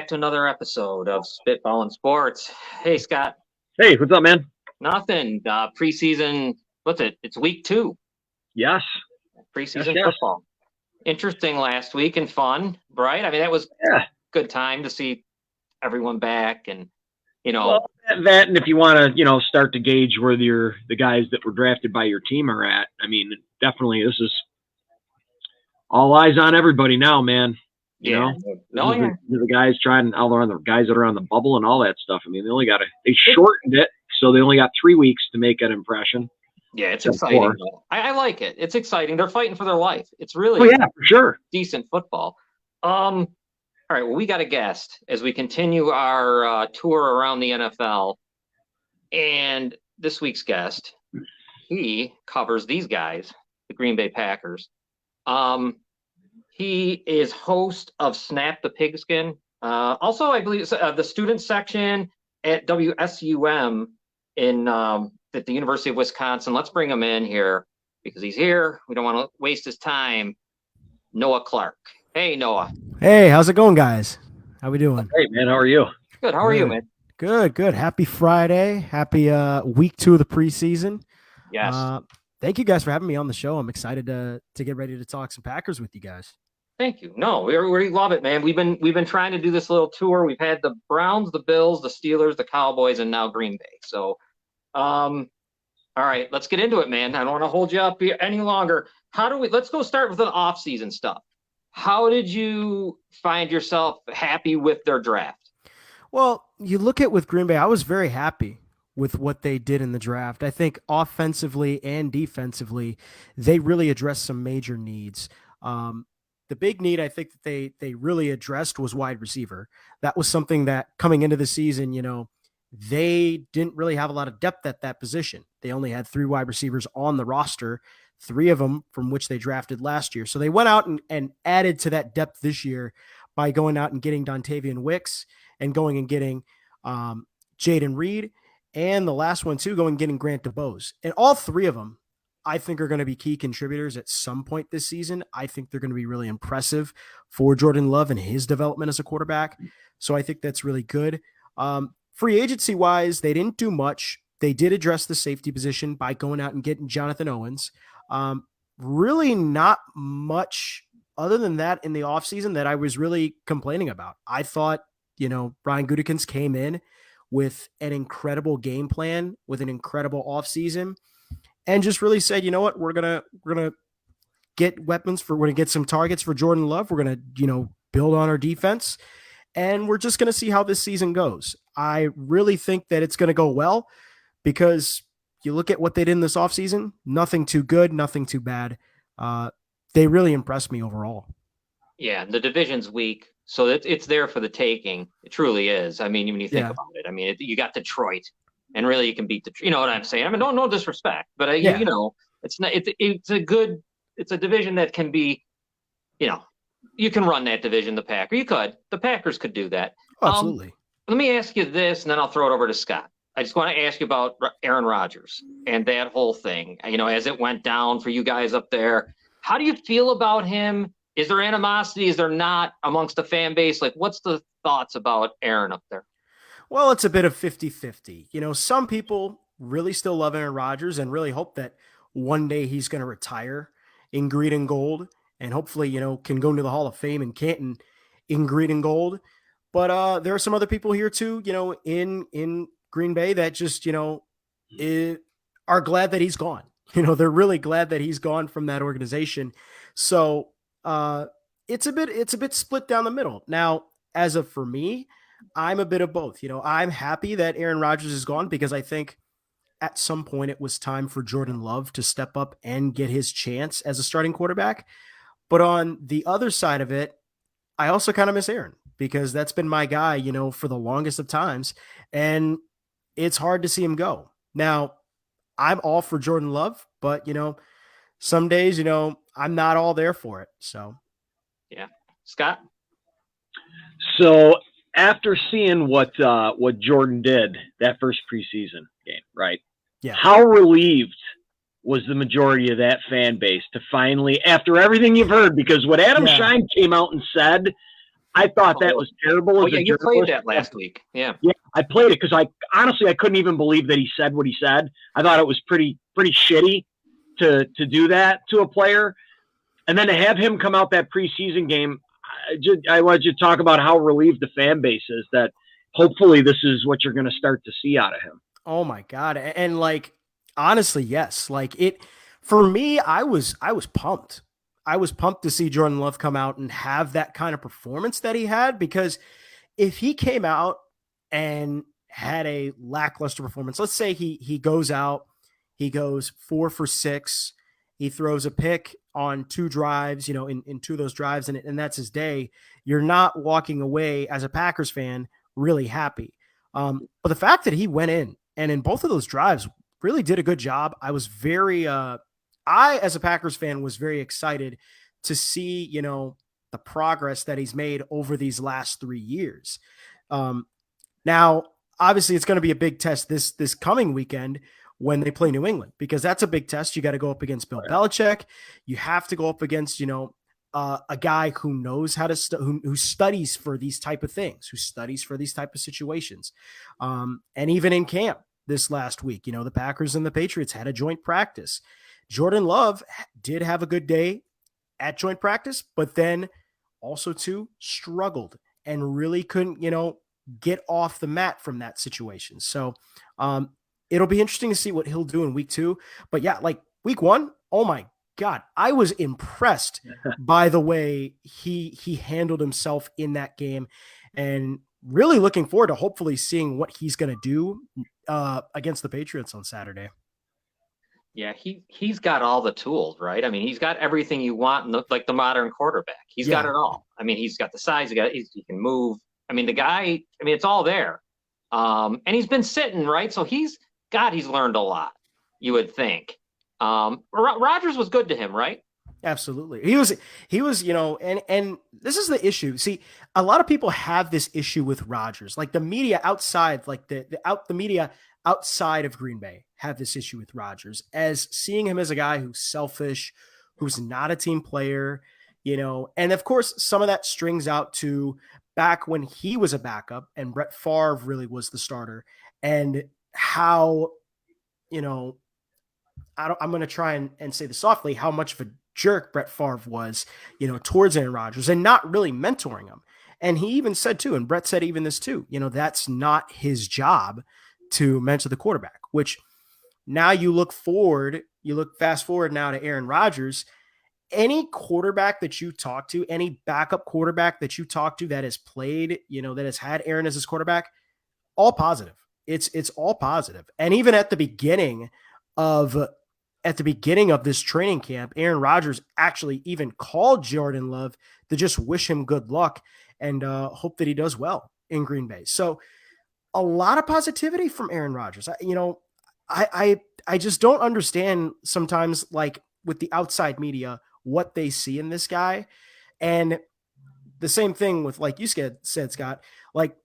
back to another episode of Spitball and Sports. Hey, Scott. Hey, what's up, man? Nothing. Preseason, what's it? It's week 2. Yes. Preseason football. Interesting last week and fun, right? I mean, that was a good time to see everyone back and, Well, that and if you want to, start to gauge where the guys that were drafted by your team are at. I mean, definitely this is all eyes on everybody now, man. The guys the guys that are on the bubble and all that stuff. I mean, they shortened it, so they only got 3 weeks to make an impression. Yeah, it's exciting. I like it. It's exciting. They're fighting for their life. It's really for sure. Decent football. All right, well, we got a guest as we continue our tour around the NFL. And this week's guest, he covers these guys, the Green Bay Packers. He is host of Snap the Pigskin. Also, I believe the student section at WSUM at the University of Wisconsin. Let's bring him in here because he's here. We don't want to waste his time. Noah Clark. Hey, Noah. Hey, how's it going, guys? How we doing? Hey, man. How are you? Good. How are you, man? Good. Happy Friday. Happy week 2 of the preseason. Yes. Thank you guys for having me on the show. I'm excited to get ready to talk some Packers with you guys. Thank you. No, we love it, man. We've been trying to do this little tour. We've had the Browns, the Bills, the Steelers, the Cowboys, and now Green Bay. So, all right, let's get into it, man. I don't want to hold you up here any longer. Let's go start with the off-season stuff. How did you find yourself happy with their draft? Well, you look at with Green Bay, I was very happy with what they did in the draft. I think offensively and defensively, they really addressed some major needs. The big need I think that they really addressed was wide receiver. That was something that coming into the season, they didn't really have a lot of depth at that position. They only had 3 wide receivers on the roster, 3 of them from which they drafted last year. So they went out and added to that depth this year by going out and getting Dontavian Wicks and going and getting Jaden Reed, and the last one too, going and getting Grant DeBose. And all 3 of them, I think, are going to be key contributors at some point this season. I think they're going to be really impressive for Jordan Love and his development as a quarterback. So I think that's really good. Free agency wise, they didn't do much. They did address the safety position by going out and getting Jonathan Owens. Really not much other than that in the offseason that I was really complaining about. I thought, Brian Gutekunst came in with an incredible game plan, with an incredible offseason, and just really said, you know what, we're gonna get weapons we're gonna get some targets for Jordan Love. We're gonna, build on our defense, and we're just gonna see how this season goes. I really think that it's gonna go well because you look at what they did in this offseason, nothing too good, nothing too bad. They really impressed me overall. Yeah, the division's weak, so it's there for the taking. It truly is. I mean, when you think about it, I mean, you got Detroit, and really you can beat Detroit. You know what I'm saying? I mean, no disrespect, but it's not. It's a division that can be, you can run that division. The Packers could do that. Oh, absolutely. Let me ask you this, and then I'll throw it over to Scott. I just want to ask you about Aaron Rodgers and that whole thing. As it went down for you guys up there, how do you feel about him? Is there animosity? Is there not amongst the fan base? Like, what's the thoughts about Aaron up there? Well, it's a bit of 50-50. Some people really still love Aaron Rodgers and really hope that one day he's going to retire in green and gold and hopefully, can go into the Hall of Fame in Canton in green and gold. But there are some other people here too, in Green Bay that just, are glad that he's gone. They're really glad that he's gone from that organization. So it's a bit split down the middle. Now, as of for me, I'm a bit of both. I'm happy that Aaron Rodgers is gone because I think at some point it was time for Jordan Love to step up and get his chance as a starting quarterback. But on the other side of it, I also kind of miss Aaron because that's been my guy, for the longest of times. And it's hard to see him go. Now, I'm all for Jordan Love, but, some days, I'm not all there for it. So, yeah. Scott? So after seeing what Jordan did that first preseason game, right? Yeah. How relieved was the majority of that fan base to finally, after everything you've heard, because what Adam Schein came out and said, I thought that was terrible Oh as yeah, a you played journalist. that last week. Yeah. Yeah, I played it because I honestly couldn't even believe that he said what he said. I thought it was pretty shitty to do that to a player, and then to have him come out that preseason game. I wanted you to talk about how relieved the fan base is that hopefully this is what you're going to start to see out of him. Oh my God. And like, honestly, yes. Like it, for me, I was pumped. I was pumped to see Jordan Love come out and have that kind of performance that he had, because if he came out and had a lackluster performance, let's say he goes out, he goes 4 for 6, he throws a pick on 2 drives, in 2 of those drives, and that's his day. You're not walking away as a Packers fan really happy. But the fact that he went in both of those drives really did a good job. I was very, I as a Packers fan was very excited to see, the progress that he's made over these last 3 years. Um, Now, obviously, it's going to be a big test this coming weekend when they play New England, because that's a big test. You got to go up against Bill Belichick. You have to go up against a guy who knows how to who studies for these type of things, who studies for these type of situations. And even in camp this last week, the Packers and the Patriots had a joint practice. Jordan Love did have a good day at joint practice, but then also too struggled and really couldn't, get off the mat from that situation. So it'll be interesting to see what he'll do in week 2. But yeah, like week 1, oh my God, I was impressed by the way he handled himself in that game, and really looking forward to hopefully seeing what he's going to do against the Patriots on Saturday. Yeah, he's got all the tools, right? I mean, he's got everything you want in like the modern quarterback. He's got it all. I mean, he's got the size, he can move. I mean, the guy, I mean, it's all there. And he's been sitting, right? So he's learned a lot, you would think. Rodgers was good to him, right? Absolutely. He was, and this is the issue. See, a lot of people have this issue with Rodgers. Like the media outside, like the media outside of Green Bay have this issue with Rodgers, as seeing him as a guy who's selfish, who's not a team player, and of course some of that strings out to back when he was a backup and Brett Favre really was the starter, and how, I'm going to try and say this softly, how much of a jerk Brett Favre was, towards Aaron Rodgers and not really mentoring him. And he even said too, and Brett said even this too, that's not his job to mentor the quarterback, which now you look fast forward now to Aaron Rodgers. Any quarterback that you talk to, any backup quarterback that you talk to that has played, that has had Aaron as his quarterback, all positive. It's all positive. And even at the beginning of this training camp, Aaron Rodgers actually even called Jordan Love to just wish him good luck and hope that he does well in Green Bay. So a lot of positivity from Aaron Rodgers. I just don't understand sometimes, like with the outside media, what they see in this guy. And the same thing with, like you said, Scott, like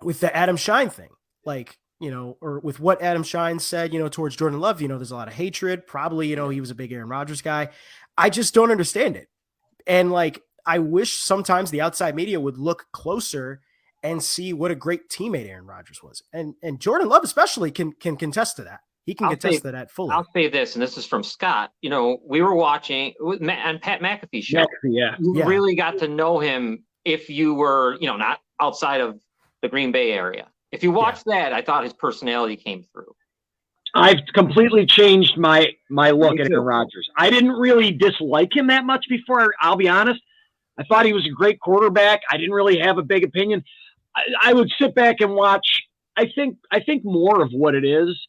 with the Adam Shine thing, like, or with what Adam Shine said, towards Jordan Love, there's a lot of hatred. Probably, he was a big Aaron Rodgers guy. I just don't understand it. And like, I wish sometimes the outside media would look closer and see what a great teammate Aaron Rodgers was. And Jordan Love especially can contest to that. He can contest to that fully. I'll say this, and this is from Scott. We were watching on Pat McAfee's show. You really got to know him if you were, not outside of the Green Bay area. If you watched that, I thought his personality came through. I've completely changed my look at Aaron Rodgers. I didn't really dislike him that much before, I'll be honest. I thought he was a great quarterback. I didn't really have a big opinion. I would sit back and watch. I think more of what it is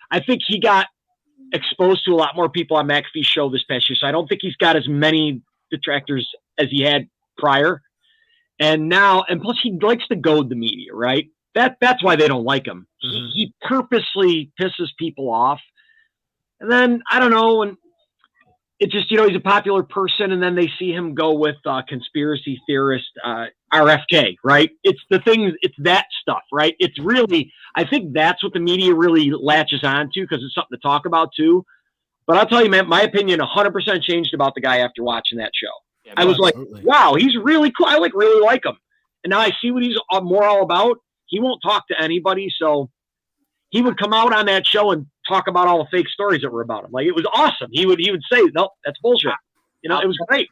I think he got exposed to a lot more people on McAfee's show this past year. So I don't think he's got as many detractors as he had prior. And now, and plus he likes to goad the media, right? That's why they don't like him. Mm-hmm. He purposely pisses people off. And then, I don't know, and it just, he's a popular person, and then they see him go with conspiracy theorist RFK, right? It's the things, it's that stuff, right? It's really, I think that's what the media really latches on to, because it's something to talk about too. But I'll tell you, man, my opinion 100% changed about the guy after watching that show. Yeah, I me Oh, was too. like, absolutely. wow, he's really cool. I really like him. And now I see what he's more all about. He won't talk to anybody, so he would come out on that show and talk about all the fake stories that were about him. Like, it was awesome. He would say, no, that's bullshit. It I'll was great.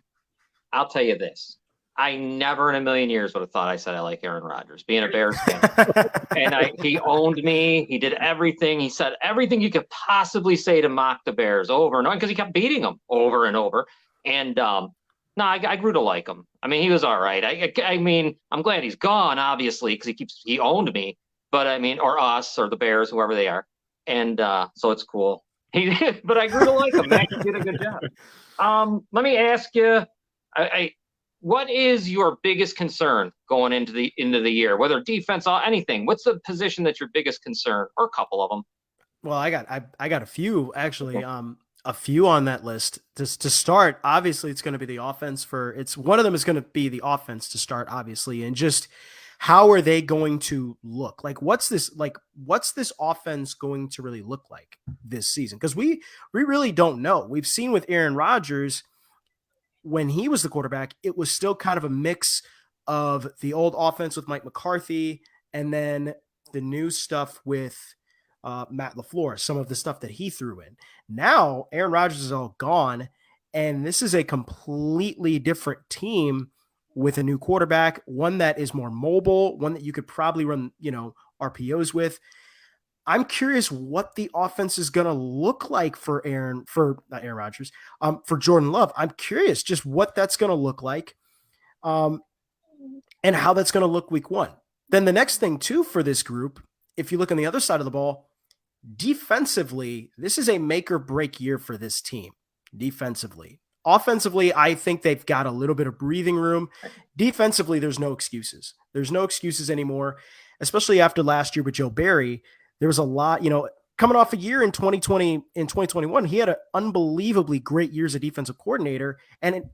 I'll tell you this. I never in a million years would have thought I said I like Aaron Rodgers, being a Bears fan. And he owned me. He did everything. He said everything you could possibly say to mock the Bears over and over because he kept beating them over and over. And no, I grew to like him. I mean, he was all right. I mean, I'm glad he's gone, obviously, because he owned me. But I mean, or us, or the Bears, whoever they are. And so it's cool. But I grew to like him. Mac, he did a good job. Let me ask you, I what is your biggest concern going into the year, whether defense or anything? What's the position that's your biggest concern, or a couple of them? Well, I got a few actually. A few on that list. To start, obviously, it's going to be the offense. It's one of them is going to be the offense to start, obviously, and just how are they going to look? Like, what's this offense going to really look like this season? Because we really don't know. We've seen with Aaron Rodgers when he was the quarterback, it was still kind of a mix of the old offense with Mike McCarthy and then the new stuff with Matt LaFleur, some of the stuff that he threw in. Now, Aaron Rodgers is all gone, and this is a completely different team with a new quarterback, one that is more mobile, one that you could probably run, RPOs with. I'm curious what the offense is going to look like for not Aaron Rodgers, for Jordan Love. I'm curious just what that's going to look like, um, and how that's going to look week one. Then the next thing too for this group, if you look on the other side of the ball, defensively, this is a make or break year for this team. Defensively, offensively, I think they've got a little bit of breathing room. Defensively, there's no excuses. There's no excuses anymore, especially after last year with Joe Barry. There was a lot, coming off a year in 2020, in 2021, he had an unbelievably great year as a defensive coordinator and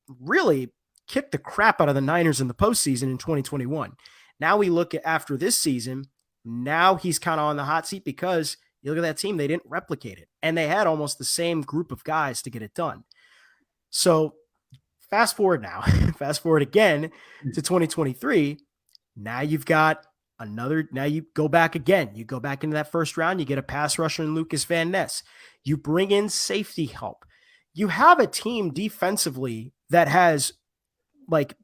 really kicked the crap out of the Niners in the postseason in 2021. Now we look at after this season, now he's kind of on the hot seat because you look at that team, they didn't replicate it. And they had almost the same group of guys to get it done. So fast forward now, fast forward again to 2023. Now you've got now you go back again. You go back into that first round, you get a pass rusher in Lucas Van Ness. You bring in safety help. You have a team defensively that has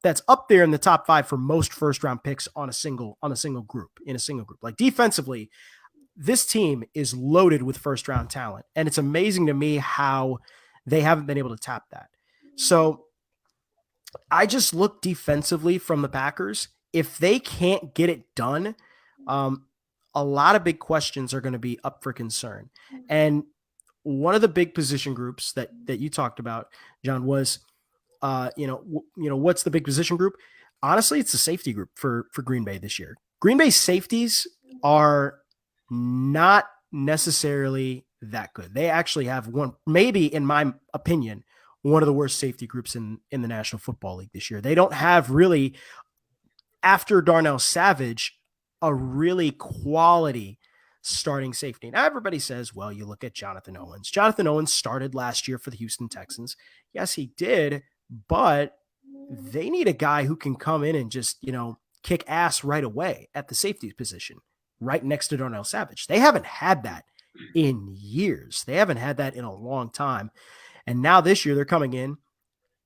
that's up there in the top 5 for most first round picks on a single group. Like defensively, this team is loaded with first round talent. And it's amazing to me how they haven't been able to tap that. So I just look defensively from the Packers. If they can't get it done, a lot of big questions are going to be up for concern. And one of the big position groups that you talked about, John, was, what's the big position group? Honestly, it's the safety group for Green Bay this year. Green Bay safeties are not necessarily that good. They actually have one, maybe in my opinion, one of the worst safety groups in the National Football League this year. They don't have really, after Darnell Savage, a really quality starting safety. Now everybody says, well, you look at Jonathan Owens. Jonathan Owens started last year for the Houston Texans. Yes, he did, but they need a guy who can come in and just, kick ass right away at the safety position, right next to Darnell Savage. They haven't had that in years. They haven't had that in a long time. And now this year they're coming in.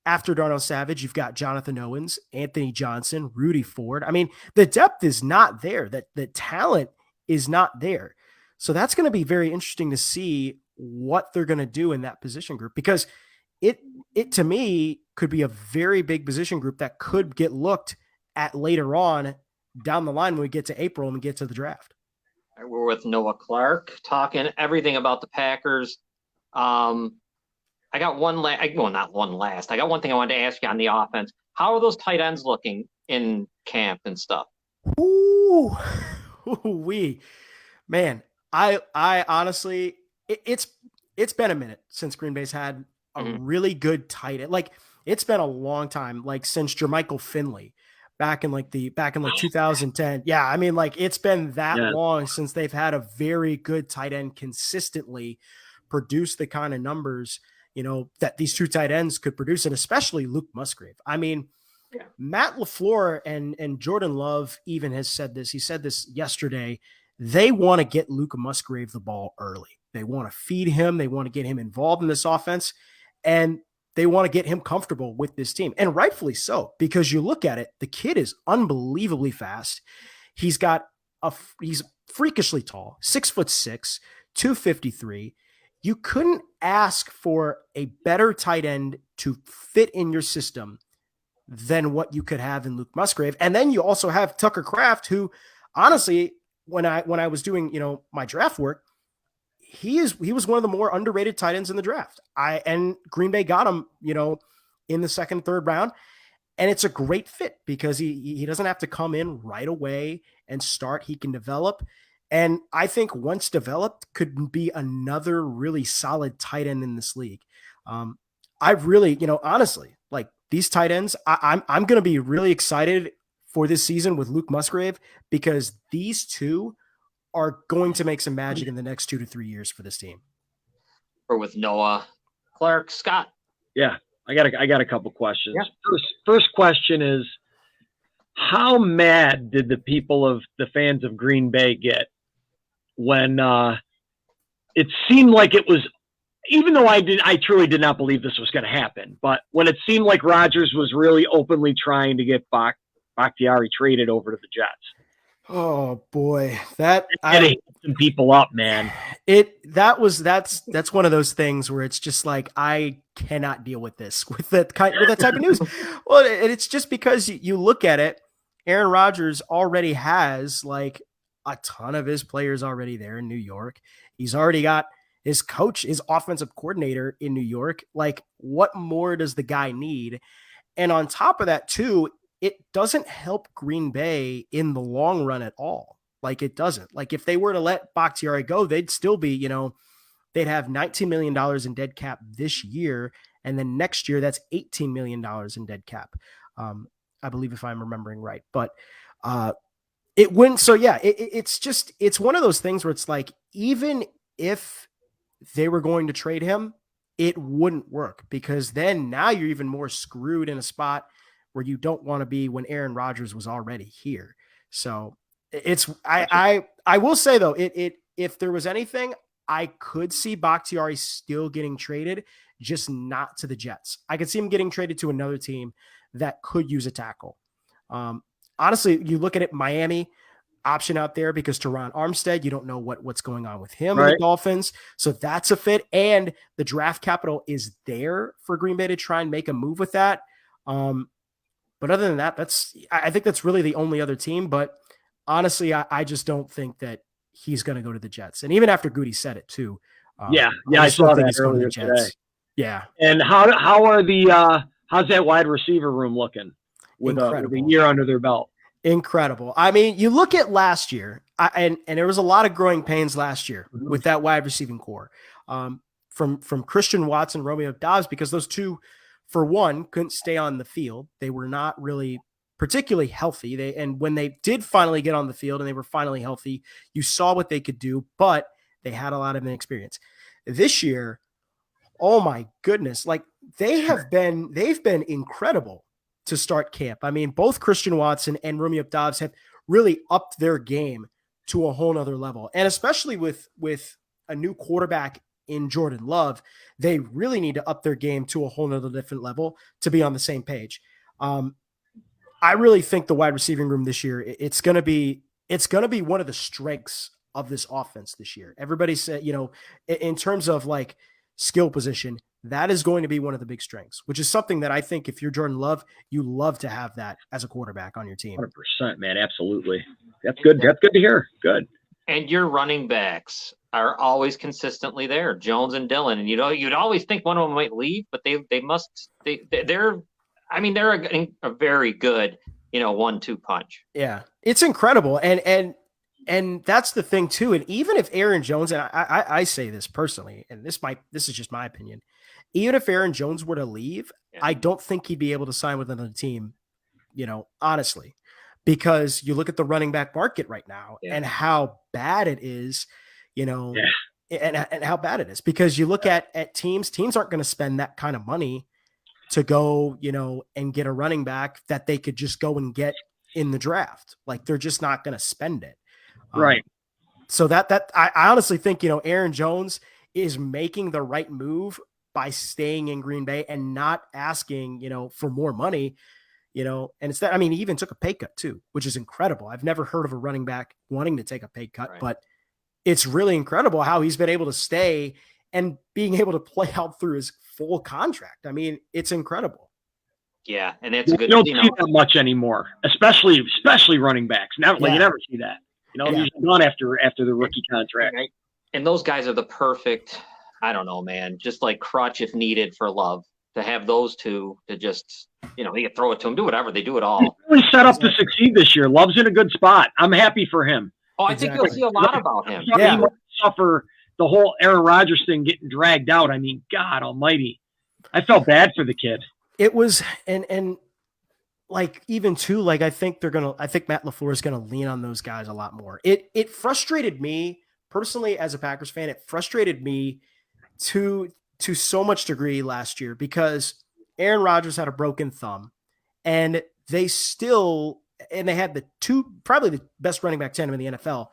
After Darnell Savage, you've got Jonathan Owens, Anthony Johnson, Rudy Ford. I mean, the depth is not there. The talent is not there. So that's going to be very interesting to see what they're going to do in that position group, because it to me could be a very big position group that could get looked at later on down the line when we get to April and we get to the draft. We're with Noah Clark talking everything about the Packers. I got one not one last. I got one thing I wanted to ask you on the offense. How are those tight ends looking in camp and stuff? Ooh, man. I honestly, it's been a minute since Green Bay's had a really good tight end. Like, it's been a long time, like since Jermichael Finley back in 2010. Yeah, I mean, like, it's been that long since they've had a very good tight end consistently produce the kind of numbers. that these two tight ends could produce, and especially Luke Musgrave. I mean, Yeah. Matt LaFleur and Jordan Love even has said this. He said this yesterday. They want to get Luke Musgrave the ball early. They want to feed him. They want to get him involved in this offense, and they want to get him comfortable with this team. And rightfully so, because you look at it, the kid is unbelievably fast. He's freakishly tall, 6'6", 253. You couldn't ask for a better tight end to fit in your system than what you could have in Luke Musgrave. And then you also have Tucker Kraft, who honestly, when I was doing, my draft work, he was one of the more underrated tight ends in the draft. And Green Bay got him, in the second, third round. And it's a great fit because he doesn't have to come in right away and start. He can develop. And I think once developed could be another really solid tight end in this league. I really, honestly, like these tight ends, I'm going to be really excited for this season with Luke Musgrave because these two are going to make some magic in the next 2 to 3 years for this team. Or with Noah, Clark, Scott. Yeah, I got a couple questions. Yeah. First question is, how mad did the people of the fans of Green Bay get when it seemed like it was, even though I truly did not believe this was going to happen, but when it seemed like Rodgers was really openly trying to get Bakhtiari traded over to the Jets? Oh boy, that some people up, man. That's one of those things where it's just like I cannot deal with this with that type of news. Well, it's just because you look at it, Aaron Rodgers already has like a ton of his players already there in New York. He's already got his coach, his offensive coordinator in New York. Like, what more does the guy need? And on top of that, too, it doesn't help Green Bay in the long run at all. Like, it doesn't. Like, if they were to let Bakhtiari go, they'd still be, they'd have $19 million in dead cap this year. And then next year, that's $18 million in dead cap. I believe, if I'm remembering right. But it wouldn't. So, yeah, it's one of those things where it's like, even if they were going to trade him, it wouldn't work because then now you're even more screwed in a spot where you don't want to be when Aaron Rodgers was already here. So I will say though, if there was anything, I could see Bakhtiari still getting traded, just not to the Jets. I could see him getting traded to another team that could use a tackle. Honestly, you look at it, Miami option out there because Teron Armstead, you don't know what's going on with him and the Dolphins. So that's a fit. And the draft capital is there for Green Bay to try and make a move with that. But other than that, I think that's really the only other team. But honestly, I just don't think that he's going to go to the Jets. And even after Goody said it too. I saw that earlier today. Yeah. And how are how's that wide receiver room looking with a year under their belt? Incredible. I mean, you look at last year, and there was a lot of growing pains last year with that wide receiving core, from Christian Watson, Romeo Dobbs, because those two, for one, couldn't stay on the field. They were not really particularly healthy. And when they did finally get on the field and they were finally healthy, you saw what they could do, but they had a lot of inexperience. This year, oh my goodness, like they've been incredible to start camp. I mean, both Christian Watson and Romeo Dobbs have really upped their game to a whole nother level. And especially with a new quarterback in Jordan Love, they really need to up their game to a whole nother different level to be on the same page. I really think the wide receiving room this year, it's going to be one of the strengths of this offense this year. Everybody said, in terms of like skill position, that is going to be one of the big strengths, which is something that I think if you're Jordan Love, you love to have that as a quarterback on your team. 100%, man. Absolutely. That's good. That's good to hear. Good. And your running backs are always consistently there, Jones and Dillon. And you'd always think one of them might leave, but they're a very good, 1-2 punch. Yeah, it's incredible. And that's the thing too. And even if Aaron Jones, and I say this personally, and this is just my opinion, even if Aaron Jones were to leave, I don't think he'd be able to sign with another team, honestly, because you look at the running back market right now and how bad it is, and how bad it is, because you look at teams aren't going to spend that kind of money to go, and get a running back that they could just go and get in the draft. Like, they're just not going to spend it. Right. So that I honestly think, Aaron Jones is making the right move by staying in Green Bay and not asking, for more money, and it's that, I mean, he even took a pay cut too, which is incredible. I've never heard of a running back wanting to take a pay cut, Right. but it's really incredible how he's been able to stay and being able to play out through his full contract. I mean, it's incredible. Yeah, and it's good. You don't see that much anymore, especially running backs. Now, you never see that. He's gone after the rookie contract. And those guys are the perfect, I don't know, man, just like crutch if needed for Love. To have those two to just, you can throw it to him, do whatever. They do it all. He's really set up to succeed this year. Love's in a good spot. I'm happy for him. Oh, I think you'll see a lot about him. He might suffer the whole Aaron Rodgers thing getting dragged out. I mean, God almighty. I felt bad for the kid. It was, and like, even too, like, I think Matt LaFleur is going to lean on those guys a lot more. It frustrated me personally as a Packers fan. It frustrated me to so much degree last year, because Aaron Rodgers had a broken thumb, and they had probably the best running back tandem in the NFL.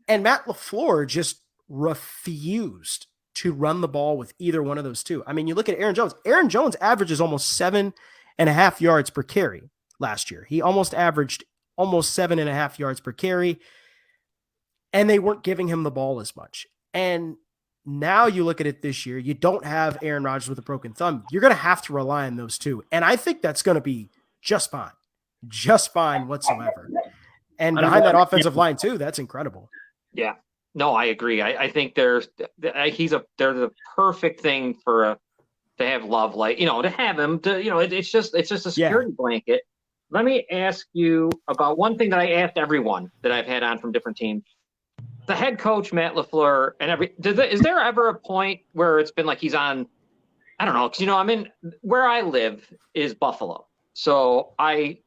And Matt LaFleur just refused to run the ball with either one of those two. I mean, you look at Aaron Jones. Aaron Jones averages almost 7.5 yards per carry last year. He almost averaged 7.5 yards per carry, and they weren't giving him the ball as much. And now you look at it this year, you don't have Aaron Rodgers with a broken thumb. You're going to have to rely on those two. And I think that's going to be just fine whatsoever. And behind that offensive line too, that's incredible. Yeah, no, I agree. I think they're the perfect thing to have Love, like, to have him to, it's just a security blanket. Let me ask you about one thing that I asked everyone that I've had on from different teams. The head coach, Matt LaFleur, is there ever a point where it's been like he's on, I don't know, because, where I live is Buffalo. So I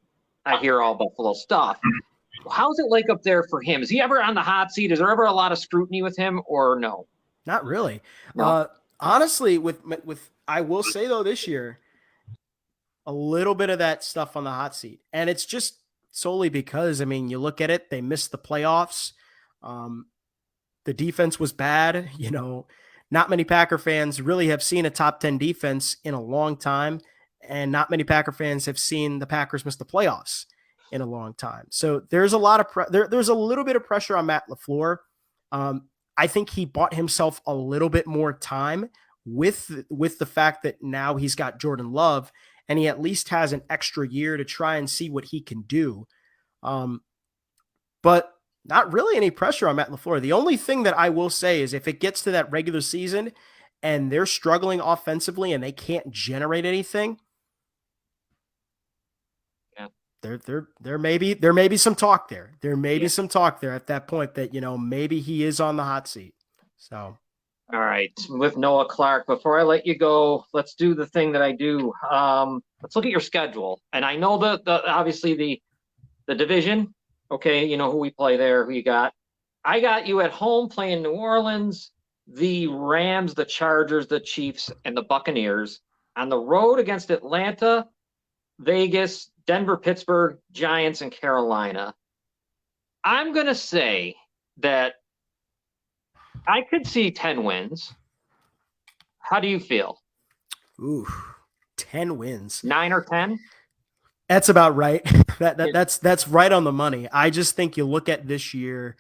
hear all Buffalo stuff. How's it like up there for him? Is he ever on the hot seat? Is there ever a lot of scrutiny with him, or no? Not really. No. Honestly, with I will say, though, this year, a little bit of that stuff on the hot seat. And it's just solely because, you look at it, they missed the playoffs. The defense was bad. Not many Packer fans really have seen a top 10 defense in a long time. And not many Packer fans have seen the Packers miss the playoffs in a long time. So there's a lot of there's a little bit of pressure on Matt LaFleur. I think he bought himself a little bit more time with the fact that now he's got Jordan Love, and he at least has an extra year to try and see what he can do. But not really any pressure on Matt LaFleur. The only thing that I will say is, if it gets to that regular season and they're struggling offensively and they can't generate anything, there may be some talk there. There may be some talk there at that point that, maybe he is on the hot seat. So, all right, with Noah Clark, before I let you go, let's do the thing that I do. Let's look at your schedule. And I know obviously the division. Okay, you know who we play there, who you got. I got you at home playing New Orleans, the Rams, the Chargers, the Chiefs, and the Buccaneers. On the road against Atlanta, Vegas, Denver, Pittsburgh, Giants, and Carolina. I'm going to say that I could see 10 wins. How do you feel? Ooh, 10 wins. 9 or 10? That's about right. That's right on the money. I just think you look at this year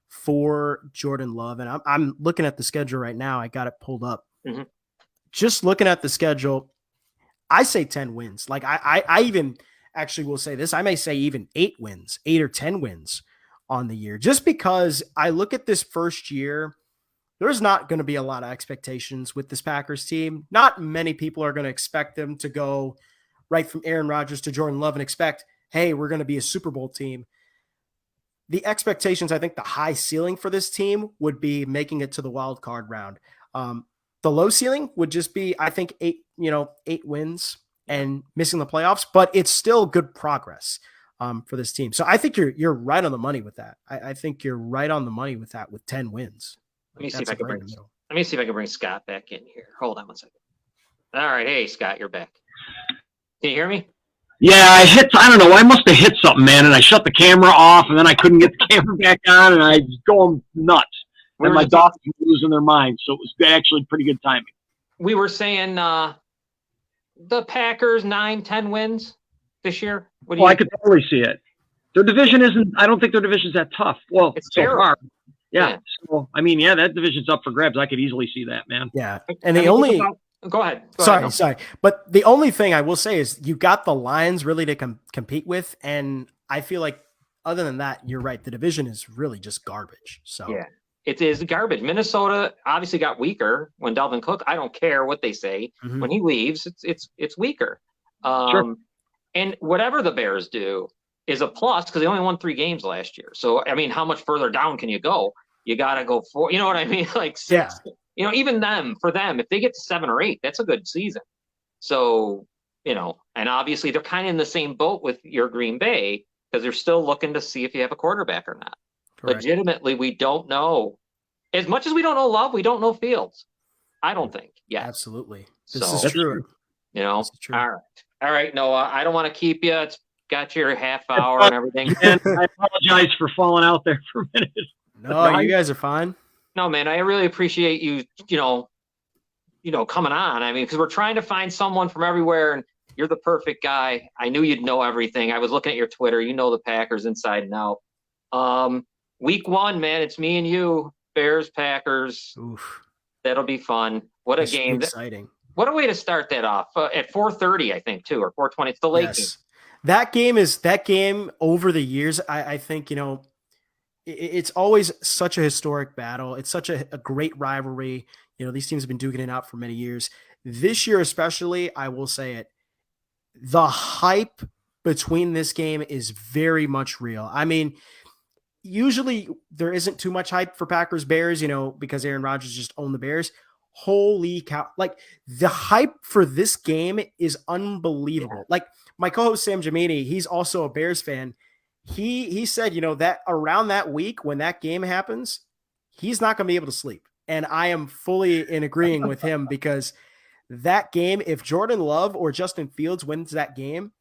for Jordan Love, and I'm looking at the schedule right now. I got it pulled up. Mm-hmm. Just looking at the schedule, I say 10 wins. Like, I even actually will say this. I may say even 8 wins, 8 or 10 wins on the year, just because I look at this first year. There's not going to be a lot of expectations with this Packers team. Not many people are going to expect them to go right from Aaron Rodgers to Jordan Love and expect, hey, we're going to be a Super Bowl team. The expectations, I think the high ceiling for this team would be making it to the wild card round. The low ceiling would just be, I think, 8 wins and missing the playoffs, but it's still good progress for this team. So I think you're right on the money with that. I think you're right on the money with that, with 10 wins. Let me see if That's I can right bring. in the middle. Let me see if I can bring Scott back in here. Hold on one second. All right, hey Scott, you're back. Can you hear me? Yeah, I don't know, I must have hit something, man, and I shut the camera off, and then I couldn't get the camera back on, and I was going nuts. And my dogs were losing their minds, so it was actually pretty good timing. We were saying the Packers 9-10 wins this year. What do you? I could totally see it. Their division I don't think their division's that tough. Well, it's so terrible. far. Yeah. So, I mean, yeah, that division's up for grabs. I could easily see that, man. Yeah. And the only go ahead. Sorry. But the only thing I will say is you got the Lions really to compete with. And I feel like other than that, you're right. The division is really just garbage. So yeah, it is garbage. Minnesota obviously got weaker when Dalvin Cook. I don't care what they say. Mm-hmm. When he leaves, it's weaker. Sure. And whatever the Bears do is a plus because they only won 3 games last year. So, I mean, how much further down can you go? You got to go for, you know what I mean? Like 6, yeah. You know, even for them, if they get to 7 or 8, that's a good season. So, you know, and obviously they're kind of in the same boat with your Green Bay because they're still looking to see if you have a quarterback or not. Correct. Legitimately, we don't know. As much as we don't know Love, we don't know Fields. I don't think yet. Absolutely. This is true. You know, true. All right, Noah, I don't want to keep you. It's got your half hour and everything. And I apologize for falling out there for a minute. No, you guys are fine. No, man, I really appreciate you, you know, coming on. I mean, because we're trying to find someone from everywhere, and you're the perfect guy. I knew you'd know everything. I was looking at your Twitter. You know the Packers inside and out. Week 1, man, it's me and you, Bears, Packers. Oof. That'll be fun. What a game. Exciting. What a way to start that off at 4:30, I think, too, or 4:20. It's the late game. That game over the years, I think, you know, it's always such a historic battle. It's such a great rivalry. You know, these teams have been duking it out for many years. This year, especially, I will say it, the hype between this game is very much real. I mean, usually there isn't too much hype for Packers Bears, you know, because Aaron Rodgers just owned the Bears. Holy cow. Like, the hype for this game is unbelievable. Yeah. Like, my co-host Sam Jamini, he's also a Bears fan. He said, you know, that around that week when that game happens, he's not going to be able to sleep. And I am fully in agreeing with him because that game, if Jordan Love or Justin Fields wins that game,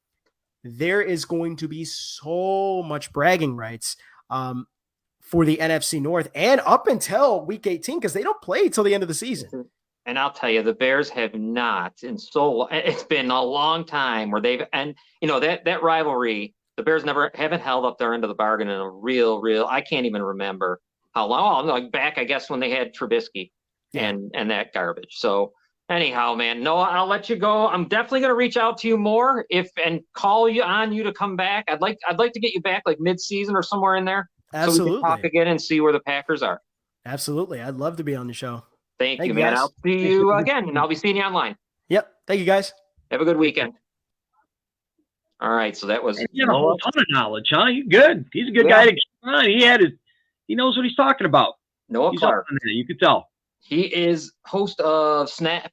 there is going to be so much bragging rights for the NFC North and up until week 18 because they don't play till the end of the season. And I'll tell you, the Bears have not it's been a long time where and you know, that rivalry, the Bears haven't held up their end of the bargain in a real, I can't even remember how long, like back, I guess, when they had Trubisky and that garbage. So anyhow, man, Noah, I'll let you go. I'm definitely going to reach out to you more and call you to come back. I'd like to get you back like mid-season or somewhere in there. Absolutely. So we can talk again and see where the Packers are. Absolutely. I'd love to be on the show. Thank you, man. Guys. I'll see you again, and I'll be seeing you online. Yep. Thank you, guys. Have a good weekend. All right, so that was a whole ton of knowledge, huh? You're good. He's a good guy to get on. He knows what he's talking about. Noah Clark. You could tell. He is host of Snap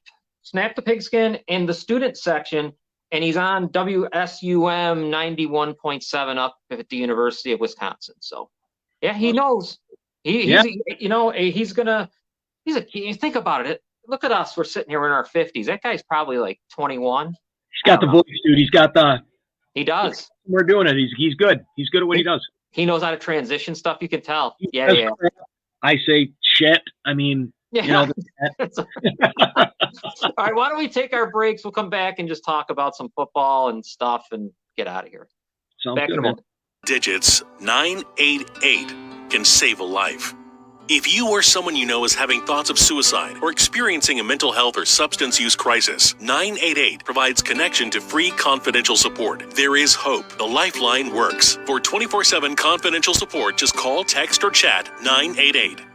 the Pigskin in the student section, and he's on WSUM 91.7 up at the University of Wisconsin. So, yeah, he knows. You think about it. Look at us. We're sitting here in our 50s. That guy's probably like 21. He's got the voice, dude. He's got the. He does. We're doing it. He's good. He's good at what he does. He knows how to transition stuff. You can tell. Yeah. I say shit. I mean, you know. All right. Why don't we take our breaks? We'll come back and just talk about some football and stuff and get out of here. Sounds good, man. Digits 988 can save a life. If you or someone you know is having thoughts of suicide or experiencing a mental health or substance use crisis, 988 provides connection to free confidential support. There is hope. The Lifeline works. For 24/7 confidential support, just call, text, or chat 988.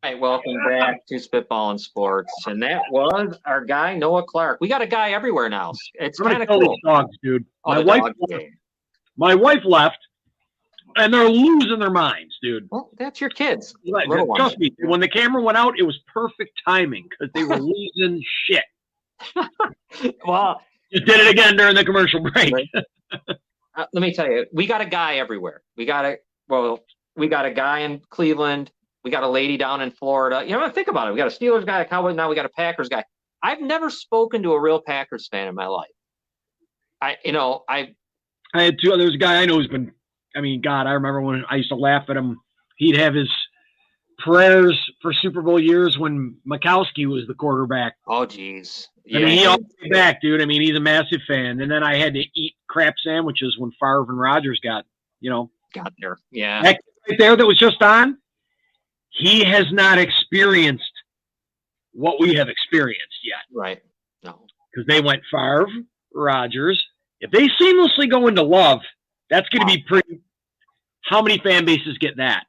right, welcome back to Spitball and Sports. And that was our guy, Noah Clark. We got a guy everywhere now. It's I'm gonna kind of kill cool. these dogs, dude. Oh, My the wife, dog game. my wife left, and they're losing their minds, dude. Well, that's your kids. Like, Little ones. trust me, when the camera went out, it was perfect timing because they were losing shit. Well, Just did it again during the commercial break. let me tell you, we got a guy everywhere. We got a guy in Cleveland. We got a lady down in Florida. You know, think about it. We got a Steelers guy, a Cowboys. Now we got a Packers guy. I've never spoken to a real Packers fan in my life. I had two. There's a guy I know who's been. I mean, God, I remember when I used to laugh at him. He'd have his prayers for Super Bowl years when Mikowski was the quarterback. Oh, geez. I mean, he all the way back, dude. I mean, he's a massive fan. And then I had to eat crap sandwiches when Favre and Rodgers got there. Yeah. That kid right there that was just on, he has not experienced what we have experienced yet. Right. No. Because they went Favre, Rodgers. If they seamlessly go into Love, that's going to be pretty. How many fan bases get that?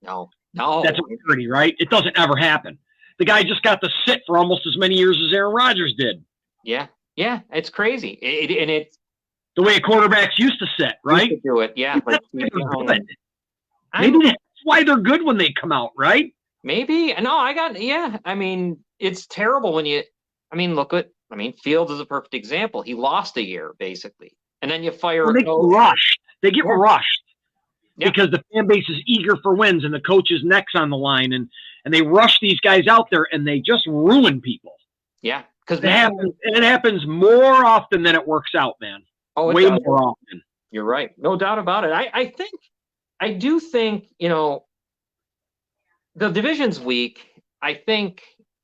No. That's pretty, right? It doesn't ever happen. The guy just got to sit for almost as many years as Aaron Rodgers did. Yeah. Yeah. It's crazy. It's the way quarterbacks used to sit, right? To do it. Yeah. But, maybe that's why they're good when they come out, right? Maybe. No, I mean, it's terrible when Fields is a perfect example. He lost a year, basically. And then you fire a coach. They get rushed because the fan base is eager for wins and the coach's neck's on the line. And they rush these guys out there and they just ruin people. Yeah. Because it happens more often than it works out, man. Oh, way more often. You're right. No doubt about it. I do think, the division's weak. The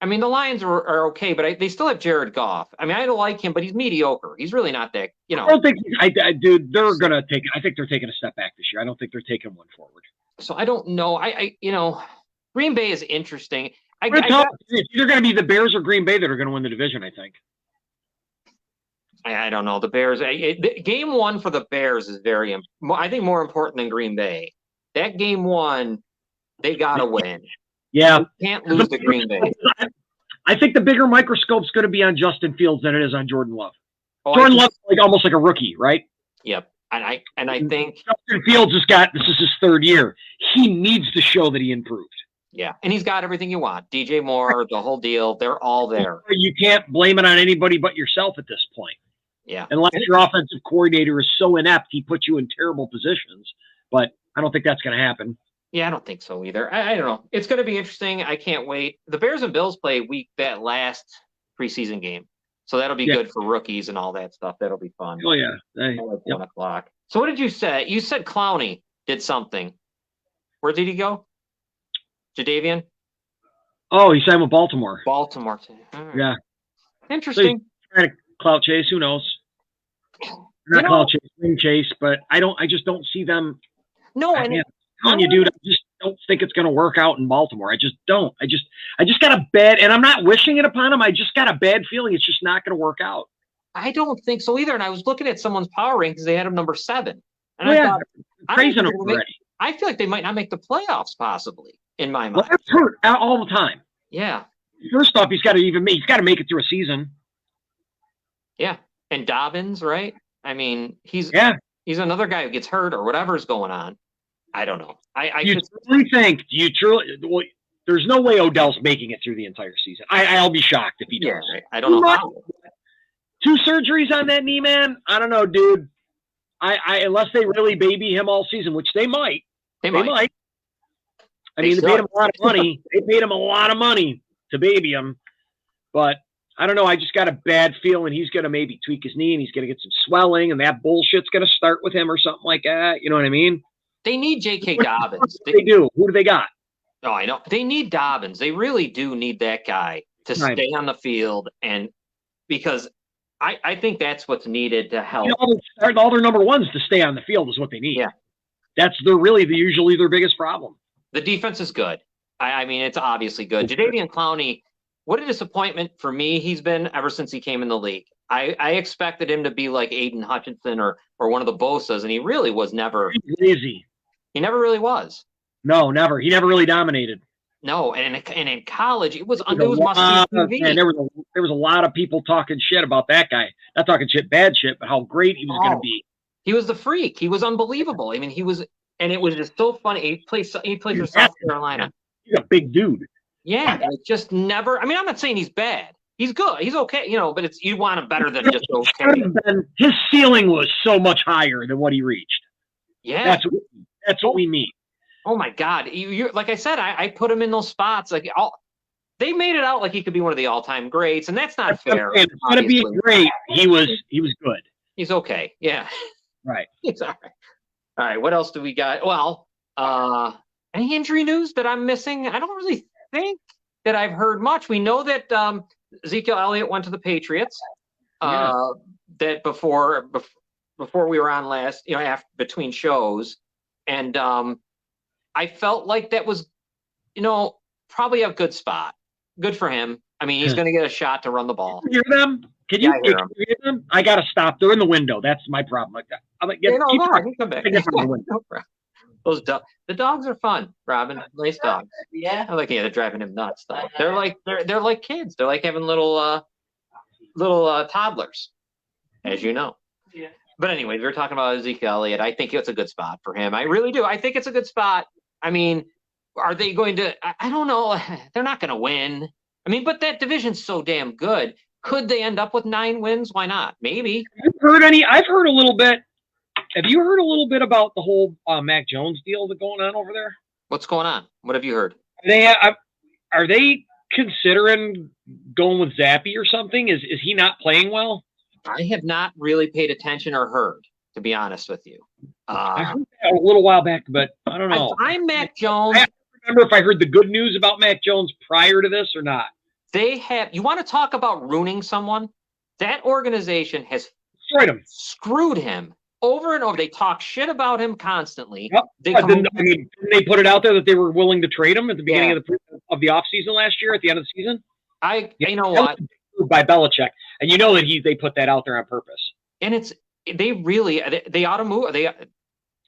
Lions are okay, but they still have Jared Goff. I mean, I don't like him, but he's mediocre. He's really not that, I don't think, dude, they're going to I think they're taking a step back this year. I don't think they're taking one forward. So I don't know. Green Bay is interesting. It's either going to be the Bears or Green Bay that are going to win the division, I think. I don't know. The Bears, game one for the Bears is I think more important than Green Bay. That game one, they got to win. Yeah. You can't lose to Green Bay. I think the bigger microscope's going to be on Justin Fields than it is on Jordan Love. Jordan Love's almost like a rookie, right? Yep. And I think Justin Fields this is his third year. He needs to show that he improved. Yeah. And he's got everything you want. DJ Moore, the whole deal. They're all there. You can't blame it on anybody but yourself at this point. Yeah. Unless your offensive coordinator is so inept, he puts you in terrible positions. But I don't think that's going to happen. Yeah, I don't think so either. I don't know. It's going to be interesting. I can't wait. The Bears and Bills play that last preseason game. So that'll be good for rookies and all that stuff. That'll be fun. Oh, yeah. 1 o'clock. So what did you say? You said Clowney did something. Where did he go? Jadeveon? Oh, he signed with Baltimore. Baltimore. Right. Yeah. Interesting. So trying to clout chase. Who knows? Not clout chase, ring chase, but I just don't see them. No, I'm telling you, dude, I just don't think it's going to work out in Baltimore. I just don't. I just got a bad, and I'm not wishing it upon him. I just got a bad feeling it's just not going to work out. I don't think so either. And I was looking at someone's power rankings; they had him number 7. And I thought, praising him already. I feel like they might not make the playoffs, possibly, in my mind. Well, that's hurt all the time. Yeah. First off, he's got to make it through a season. Yeah, and Dobbins, right? I mean, he's another guy who gets hurt or whatever's going on. I don't know. Do you truly? Well, there's no way Odell's making it through the entire season. I'll be shocked if he does. Yeah, right. I don't know how. 2 surgeries on that knee, man. I don't know, dude. Unless they really baby him all season, which they might. They might. I mean, they paid him a lot of money. They paid him a lot of money to baby him, but I don't know. I just got a bad feeling he's going to maybe tweak his knee and he's going to get some swelling, and that bullshit's going to start with him or something like that. You know what I mean? They need J.K. Dobbins. They do. Who do they got? Oh, I know. They need Dobbins. They really do need that guy to stay on the field, and because I think that's what's needed to help. All their number ones to stay on the field is what they need. Yeah. They're really usually their biggest problem. The defense is good. I mean, it's obviously good. Jadeveon Clowney, what a disappointment for me he's been ever since he came in the league. I expected him to be like Aiden Hutchinson or one of the Bosas, and he really was never. Lazy. He never really was. No, never. He never really dominated. No, and in college, it was There was must see TV. man, there was a lot of people talking shit about that guy. Not talking shit, bad shit, but how great he was going to Oh, be. he was the freak. He was unbelievable. I mean, and it was just so funny. He plays for He's South massive, Carolina. man. He's a big dude. Yeah, and it just never. I mean, I'm not saying he's bad. He's good. He's okay. But you want him better than just okay. His ceiling was so much higher than what he reached. Yeah, That's what we mean. Oh my God! You like I said, I put him in those spots. Like they made it out like he could be one of the all-time greats, and that's not fair. It's going to be great. He was good. He's okay. Yeah. Right. He's all right. All right. What else do we got? Well, any injury news that I'm missing? I don't really think that I've heard much. We know that Ezekiel Elliott went to the Patriots. That before we were on last, after between shows, and I felt like that was, probably a good spot. Good for him. I mean, he's going to get a shot to run the ball. Hear them? Can you hear them? I got to stop. They're in the window. That's my problem. Like that. I'm like, I can come back. Those the dogs are fun, Robin. Nice dogs. Yeah. They're driving him nuts though. They're like kids. They're like having little toddlers, as you know. Yeah. But anyway, we were talking about Ezekiel Elliott. I think it's a good spot for him. I really do. I think it's a good spot. I mean, are they going to? I don't know. They're not going to win. I mean, but that division's so damn good. Could they end up with 9 wins? Why not? Maybe. Have you heard any? I've heard a little bit. Have you heard a little bit about the whole Mac Jones deal that's going on over there? What's going on? What have you heard? Are they considering going with Zappy or something? Is he not playing well? I have not really paid attention or heard, to be honest with you. I heard that a little while back, but I don't know. I'm Mac Jones. I don't remember if I heard the good news about Mac Jones prior to this or not. You want to talk about ruining someone? That organization has destroyed him, screwed him over and over. They talk shit about him constantly. Yep. Didn't they put it out there that they were willing to trade him at the beginning of the offseason last year, at the end of the season? You know what? By Belichick, and you know that they put that out there on purpose. And they ought to move.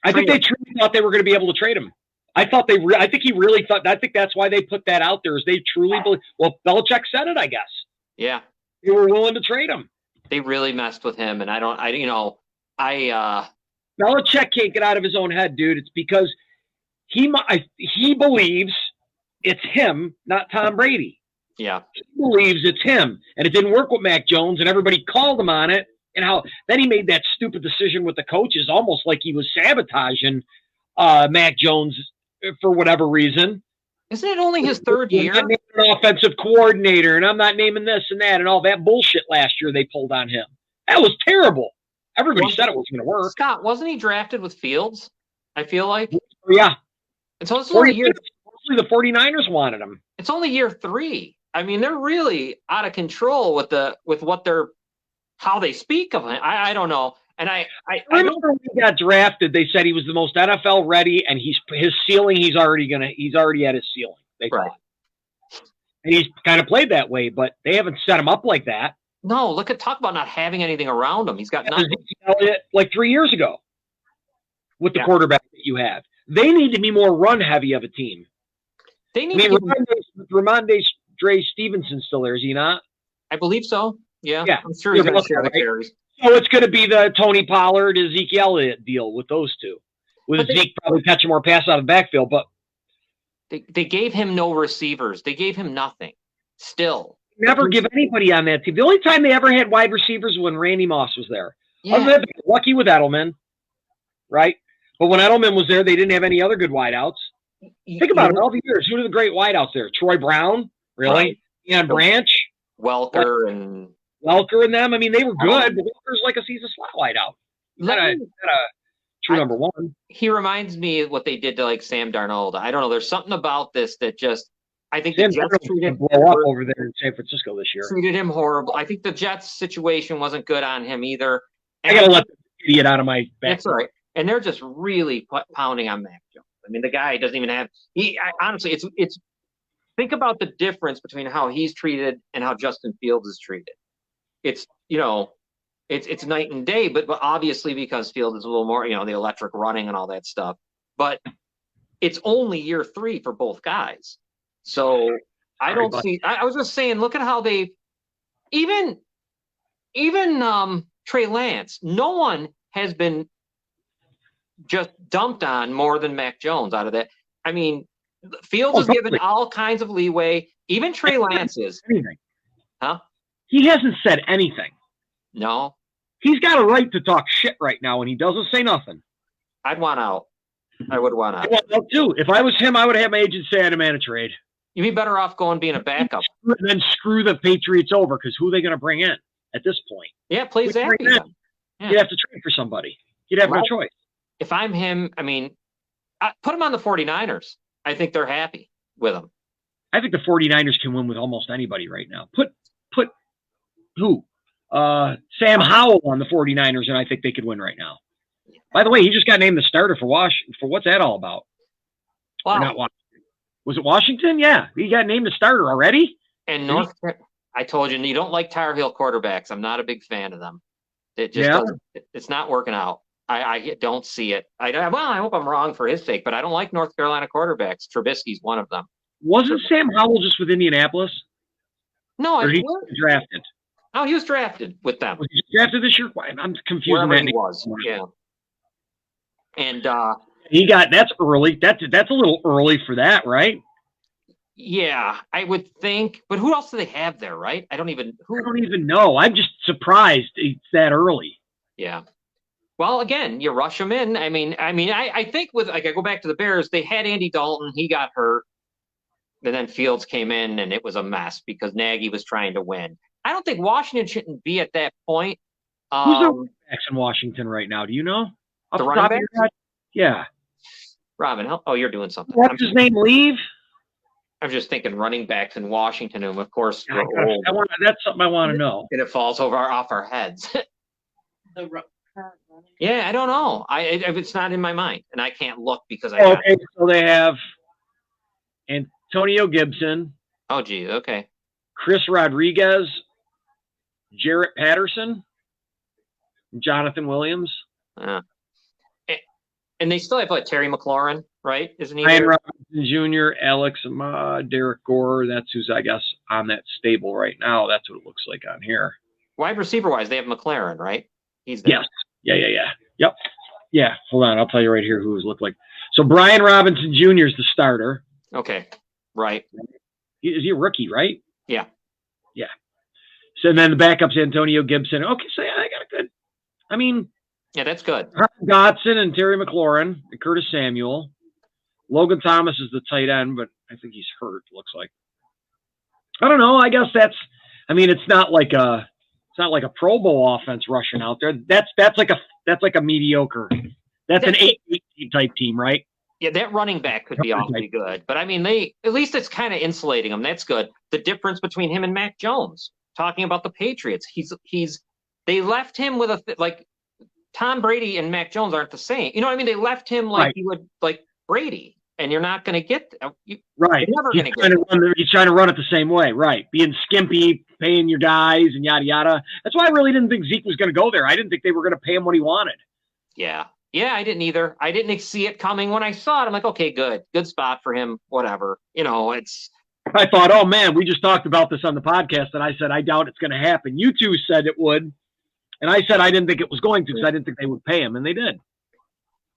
I think they truly thought they were going to be able to trade him. I think he really thought. I think that's why they put that out there. Is they truly believe? Well, Belichick said it, I guess. Yeah, they were willing to trade him. They really messed with him, and Belichick can't get out of his own head, dude. It's because he believes it's him, not Tom Brady. Yeah, he believes it's him, and it didn't work with Mac Jones, and everybody called him on it. And how then he made that stupid decision with the coaches, almost like he was sabotaging Mac Jones for whatever reason. Isn't it only his third year? I'm not naming an offensive coordinator, and I'm not naming this and that, and all that bullshit last year they pulled on him. That was terrible. Everybody said it was going to work. Scott, wasn't he drafted with Fields? I feel like. Yeah. And so it's only mostly the 49ers wanted him. It's only year 3. I mean, they're really out of control with how they speak of him. I don't know. And I remember when he got drafted, they said he was the most NFL ready, and his ceiling, he's already at his ceiling. They thought. And he's kind of played that way, but they haven't set him up like that. No, talk about not having anything around him. He's got nothing. Like 3 years ago with the quarterback that you have. They need to be more run heavy of a team. They need Ramondre Stevenson's still there, is he not? I believe so. Yeah. I'm sure he's going to share the carries. So it's going to be the Tony Pollard, Ezekiel Elliott deal with those two. With Zeke probably catching more passes out of the backfield, but they gave him no receivers. They gave him nothing. Still. Never give anybody on that team. The only time they ever had wide receivers was when Randy Moss was there. Yeah. Other than that, lucky with Edelman, right? But when Edelman was there, they didn't have any other good wideouts. Think about it. All the years, who are the great wideouts there? Troy Brown, really? Ian Branch, Welker, and them. I mean, they were good. But Welker's like a season slot wideout. Not a true number one. He reminds me of what they did to Sam Darnold. I don't know. There's something about this that just. I think the Jets treated blow up over there in San Francisco this year. Treated him horrible. I think the Jets situation wasn't good on him either. I gotta let the idiot out of my back. That's all right. And they're just really pounding on Mac Jones. I mean, the guy doesn't even have. Honestly, it's. Think about the difference between how he's treated and how Justin Fields is treated. It's it's night and day. But obviously because Fields is a little more the electric running and all that stuff. But it's only year 3 for both guys. So I Sorry, don't bud. see. I was just saying, look at how they even Trey Lance. No one has been just dumped on more than Mac Jones out of that. I mean, Fields Oh, is given totally. all kinds of leeway. Even Trey Lance is. Anything. Huh? He hasn't said anything. No, He's got a right to talk shit right now, and he doesn't say nothing. I'd want out. I would want out. I want out too. If I was him, I would have my agent say I demand a trade. You'd be better off going being a backup. And then screw the Patriots over, because who are they going to bring in at this point? Yeah, play Who'd you Zappy. bring in? Yeah. You'd have to trade for somebody. You'd have no Well, choice. If I'm him, I mean, put him on the 49ers. I think they're happy with him. I think the 49ers can win with almost anybody right now. Put who? Sam Howell on the 49ers, and I think they could win right now. By the way, he just got named the starter for Washington. For what's that all about? Wow. Or not Washington. Was it Washington? Yeah. He got named the starter already? And I told you, you don't like Tar Heel quarterbacks. I'm not a big fan of them. It just doesn't. It's not working out. I don't see it. I hope I'm wrong for his sake, but I don't like North Carolina quarterbacks. Trubisky's one of them. Wasn't Sam Howell just with Indianapolis? No, Or he drafted? Oh, he was drafted with them. Was he drafted this year? I'm confusing Wherever that. he was. Yeah. And he got that's early. That's a little early for that, right? yeah, I would think. But who else do they have there, right? I don't even know. I'm just surprised it's that early. Yeah. Well, again, you rush them in. I think with I go back to the Bears, they had Andy Dalton, he got hurt, and then Fields came in, and it was a mess because Nagy was trying to win. I don't think Washington shouldn't be at that point. Who's the running backs in Washington right now? Do you know? The running backs? Yeah. Robin, you're doing something. What's his name? Leave? I'm just thinking running backs in Washington, and of course, that's something I want to know. And it falls off our heads. Yeah, I don't know. It's not in my mind, and I can't look because Okay, so they have Antonio Gibson. Oh, geez. Okay. Chris Rodriguez, Jarrett Patterson, Jonathan Williams. And they still have Terry McLaurin, right? Isn't he? Ryan Robinson Jr., Alex Ahmad, Derek Gore. That's who's, I guess, on that stable right now. That's what it looks like on here. Wide receiver wise, they have McLaurin, right? He's there. Yes. Yeah. Yep. Yeah. Hold on. I'll tell you right here who his look like. So Brian Robinson Jr. is the starter. Okay. Right. Is he a rookie, right? Yeah. Yeah. So then the backup's Antonio Gibson. Okay, so I got a good. Yeah, that's good. Dotson and Terry McLaurin and Curtis Samuel. Logan Thomas is the tight end, but I think he's hurt, looks like. I don't know. I guess it's not like a Pro Bowl offense rushing out there. That's like a mediocre. That's an 8 type team, right? Yeah, that running back could be awfully good. But at least it's kind of insulating him. That's good. The difference between him and Mac Jones, talking about the Patriots, they left him with Tom Brady and Mac Jones aren't the same. You know what I mean? They left him you would like Brady, and you're not going to get right. You're never going to get. He's trying to run it the same way, right? Being skimpy, paying your guys, and yada yada. That's why I really didn't think Zeke was going to go there. I didn't think they were going to pay him what he wanted. Yeah, I didn't either. I didn't see it coming when I saw it. I'm like, okay, good spot for him. Whatever, I thought, oh man, we just talked about this on the podcast, and I said I doubt it's going to happen. You two said it would. And I said I didn't think it was going to because I didn't think they would pay him, and they did.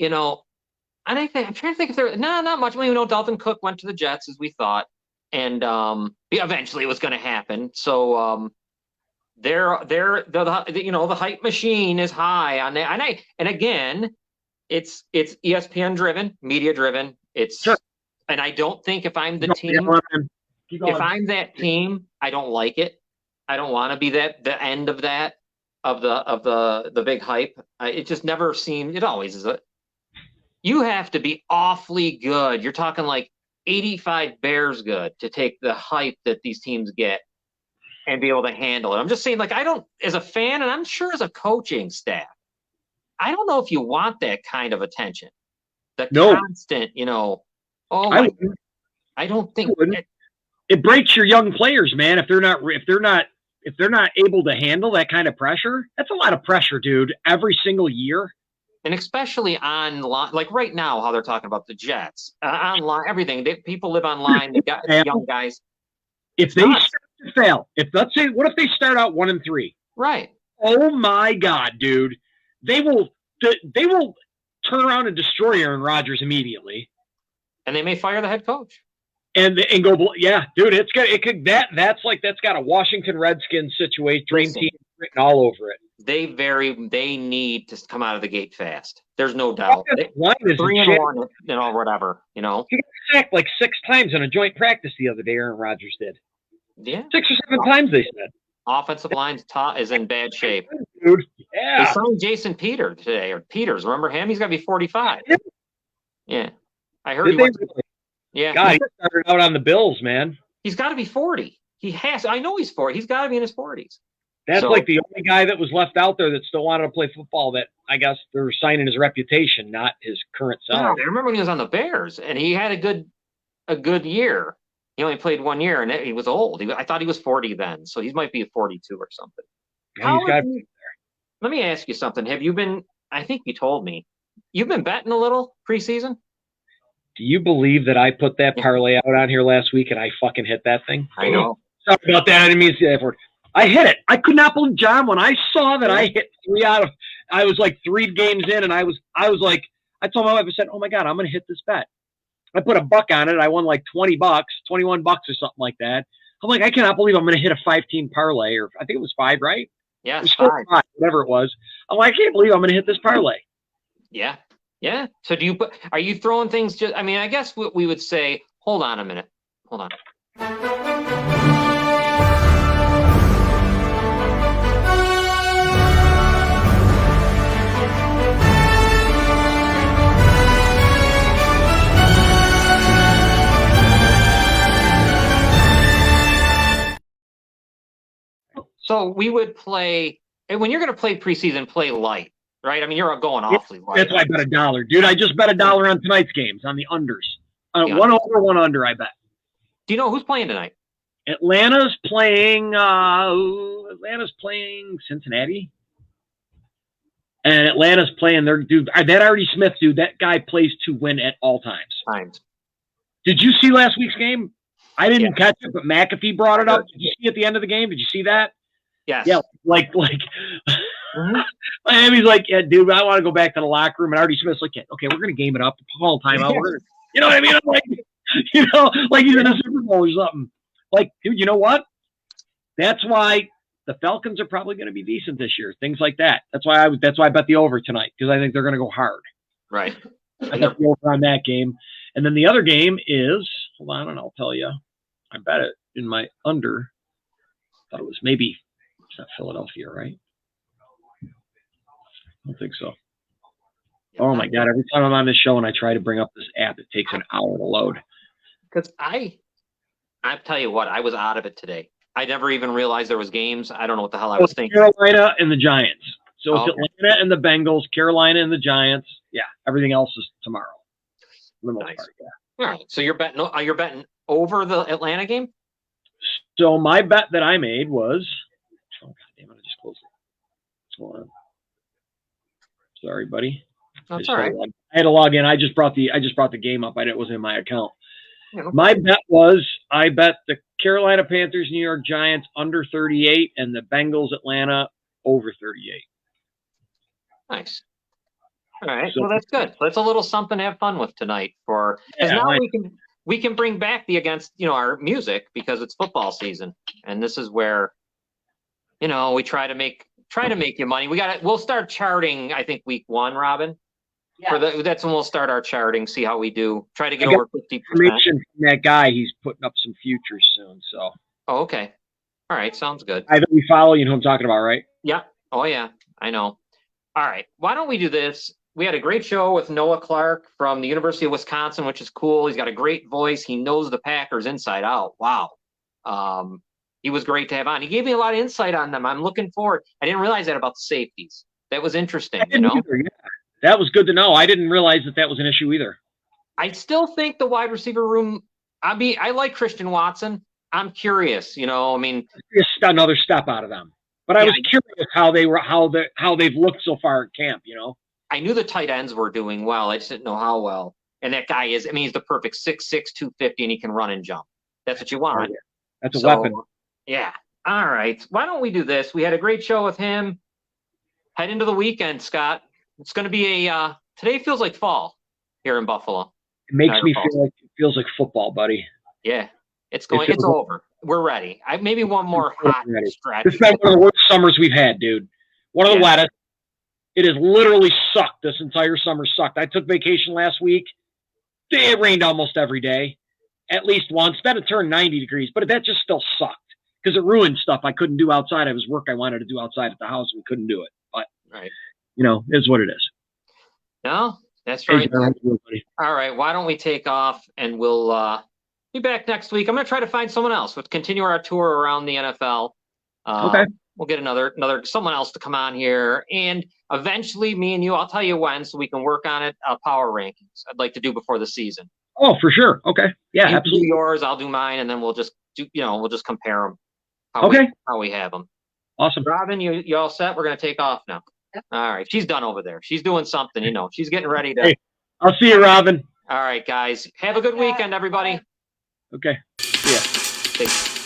And I'm trying to think if there not much. Dalvin Cook went to the Jets as we thought, and eventually it was going to happen. So the hype machine is high on that. And again, it's ESPN driven, media driven. It's sure. And I don't think if I'm the team, if I'm that team, I don't like it. I don't want to be the end of that. Of the big hype, it just never seemed. It always is. You have to be awfully good. You're talking like 85 Bears good to take the hype that these teams get and be able to handle it. I'm just saying, I don't, as a fan, and I'm sure as a coaching staff, I don't know if you want that kind of attention. The constant, I don't think it breaks your young players, man. If they're not able to handle that kind of pressure, that's a lot of pressure, dude, every single year. And especially online, like right now, how they're talking about the Jets, online, everything. People live online. They got young guys. If they start to fail, let's say, what if they start out 1-3? Right. Oh my God, dude! They will turn around and destroy Aaron Rodgers immediately, and they may fire the head coach. And go, yeah, dude. That's got a Washington Redskins situation, dream team written all over it. They need to come out of the gate fast. There's no doubt. 3-1, whatever. He got sacked like 6 times in a joint practice the other day. Aaron Rodgers did. Yeah, 6 or 7 times they said. Offensive line is in bad shape. Dude, yeah. They signed Jason Peters today, or Peters. Remember him? He's got to be 45. Yeah, I heard. Really? Yeah, God, he started out on the Bills, man. He's got to be 40. He has. I know he's 40. He's got to be in his 40s. That's like the only guy that was left out there that still wanted to play football. That I guess they're signing his reputation, not his current salary. Yeah, I remember when he was on the Bears, and he had a good year. He only played 1 year, and he was old. I thought he was 40 then, so he might be 42 or something. Let me ask you something. Have you been? I think you told me you've been betting a little preseason. Do you believe that I put that parlay out on here last week and I fucking hit that thing? I know. Sorry about that. I didn't mean to say that word. I hit it. I could not believe, John, when I saw that I hit 3 out of, I was like 3 games in, and I was like, I told my wife, I said, oh my God, I'm going to hit this bet. I put $1 on it. I won like $20, $21 or something like that. I'm like, I cannot believe I'm going to hit a 5-team parlay, or I think it was 5, right? Yeah, it was 5, whatever it was. I'm like, I can't believe I'm going to hit this parlay. Yeah. Yeah. So are you throwing things I mean, I guess what we would say, hold on a minute. Hold on. So we would play, and when you're going to play preseason, play light. Right? I mean, you're going awfully light. That's why I bet $1. Dude, I just bet $1 on tonight's games, on the unders. 1 over, 1 under, I bet. Do you know who's playing tonight? Atlanta's playing Cincinnati. And Atlanta's playing their dude. That Artie Smith dude, that guy plays to win at all times. Did you see last week's game? I didn't catch it, but McAfee brought it up. Did you see at the end of the game? Did you see that? Yes. Yeah, like and he's like, yeah, dude, I want to go back to the locker room. And Artie Smith's like, yeah, okay, we're going to game it up. Call timeout. You know what I mean? I'm like, like he's in a Super Bowl or something. Like, dude, you know what? That's why the Falcons are probably going to be decent this year. Things like that. That's why I bet the over tonight, because I think they're going to go hard. Right. I bet the over on that game. And then the other game is, hold on, and I'll tell you. I bet it in my under. I thought it was maybe, it's not Philadelphia, right? I don't think so. Oh my God! Every time I'm on this show and I try to bring up this app, it takes an hour to load. Because I tell you what, I was out of it today. I never even realized there was games. I don't know what the hell I was thinking. Carolina and the Giants. So it's Atlanta and the Bengals, Carolina and the Giants. Yeah, everything else is tomorrow. For the most part, yeah. All right. So you're betting over the Atlanta game? So my bet that I made was, oh God damn it, I just closed it. Hold on. Sorry, buddy. That's all right. I had to log in. I just brought the game up. It wasn't in my account. Yeah, my bet was, I bet the Carolina Panthers, New York Giants under 38, and the Bengals, Atlanta over 38. Nice. All right. So, well, that's good. That's a little something to have fun with tonight. Because now we can bring back the against our music, because it's football season, and this is where we try to make you money. We'll start charting, I think, week 1, Robin. Yeah. That's when we'll start our charting, see how we do. Try to get over 50%. From that guy, he's putting up some futures soon. So. Oh, okay. All right. Sounds good. I think we follow. You know who I'm talking about, right? Yeah. Oh, yeah. I know. All right. Why don't we do this? We had a great show with Noah Clark from the University of Wisconsin, which is cool. He's got a great voice. He knows the Packers inside out. Wow. He was great to have on. He gave me a lot of insight on them. I'm looking forward. I didn't realize that about the safeties. That was interesting. Either, yeah. That was good to know. I didn't realize that was an issue either. I still think the wide receiver room. I like Christian Watson. I'm curious. I mean, just another step out of them. But I was curious how they've looked so far at camp. I knew the tight ends were doing well. I just didn't know how well. And that guy is, I mean, he's the perfect 6'6", 250, and he can run and jump. That's what you want. Oh, yeah. That's a So, weapon. yeah. All right. Why don't we do this? We had a great show with him. Head into the weekend, Scott. It's going to be today feels like fall here in Buffalo. It makes me feel like it feels like football, buddy. Yeah. It's over. We're ready. Maybe one more hot stretch. It's been one of the worst summers we've had, dude. One of the wettest. It has literally sucked. This entire summer sucked. I took vacation last week. It rained almost every day, at least once. Then it turned 90 degrees, but that just still sucked because it ruined stuff I couldn't do outside. It was work I wanted to do outside at the house, and we couldn't do it. But, it's what it is. No, that's right. Hey, all right. Why don't we take off, and we'll be back next week. I'm going to try to find someone else. We'll continue our tour around the NFL. Okay. We'll get another someone else to come on here, and eventually, me and you, I'll tell you when, so we can work on it. Power rankings. I'd like to do before the season. Oh, for sure. Okay. Yeah, you absolutely. Do yours, I'll do mine, and then we'll just compare them. How we have them. Awesome. Robin, you all set? We're gonna take off now. All right. She's done over there. She's doing something. She's getting ready to. Hey, I'll see you, Robin. All right, guys. Have a good weekend, everybody. Okay. See ya. Thanks.